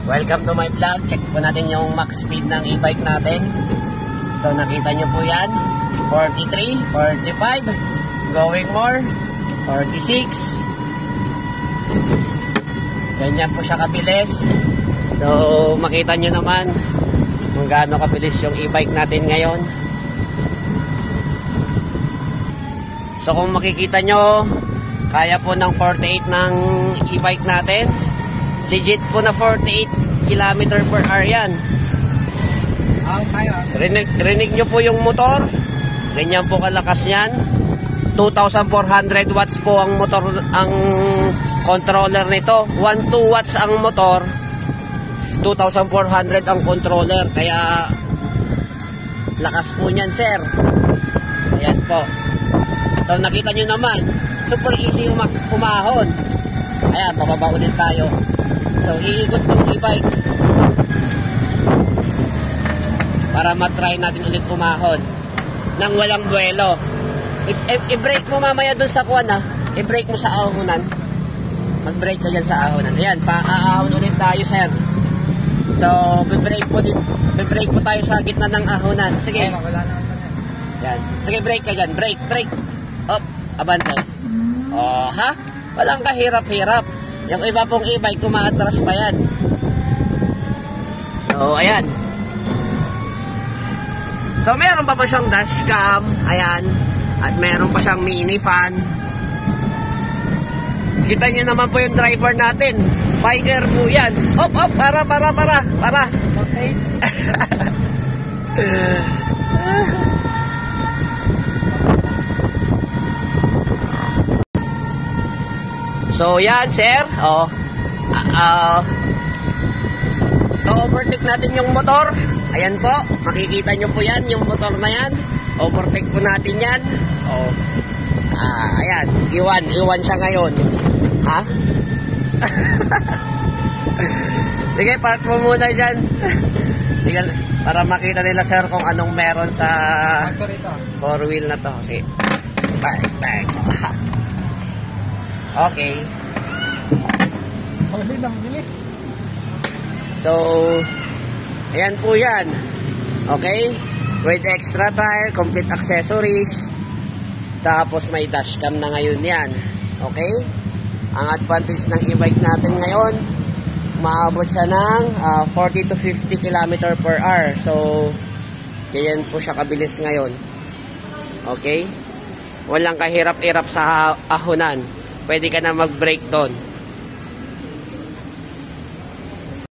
Welcome to my vlog. Check po natin yung max speed ng e-bike natin. So nakita nyo po yan, 43, 45, going more, 46. Ganyan po siya kabilis. So makita nyo naman kung gaano kabilis yung e-bike natin ngayon. So kung makikita nyo, kaya po ng 48 ng e-bike natin. Legit po na 48 km per hour yan. Rinig nyo po yung motor. Ganyan po kalakas yan. 2,400 watts po ang motor, ang controller nito. 12 watts ang motor, 2,400 ang controller. Kaya lakas po niyan, sir. Ayan po. So nakita nyo naman, super easy umahon. Ayan, bababa ulit tayo. So iikot yung e-bike para matry natin ulit umahon nang walang buwelo. I-brake mo mamaya dun sa kuwan, i-brake mo sa ahonan. Mag-brake ka dyan sa ahonan. Ayan, pa-aahon ulit tayo, sir. So be-brake po tayo sa gitna ng ahonan. Sige. Yan. Sige, brake ka dyan. Brake. Up, abante. Oh, ha? Walang kahirap-hirap. Yung iba pong e-bike, kumaatras pa yan. So, ayan. So, meron pa siyang dashcam. Ayan. At meron pa siyang mini fan. Kita niyo naman po yung driver natin. Biker po yan. Hop, para. Okay. So yan, sir. So overtake natin yung motor. Ayan po, makikita nyo po yan, yung motor na yan. Overtake po natin yan. Ayan, iwan siya ngayon. Ha? Sige, park mo muna dyan. Para makita nila, sir, kung anong meron sa 4 wheel na to. Sige, park. Okay. So, ayan po yan. Okay? With extra tire, complete accessories. Tapos may dashcam na ngayon yan. Okay? Ang advantage ng e-bike natin ngayon, maabot siya ng 40 to 50 km per hour. So, ganyan po siya kabilis ngayon. Okay? Walang kahirap-hirap sa ahonan. Pwede ka na mag-brake doon.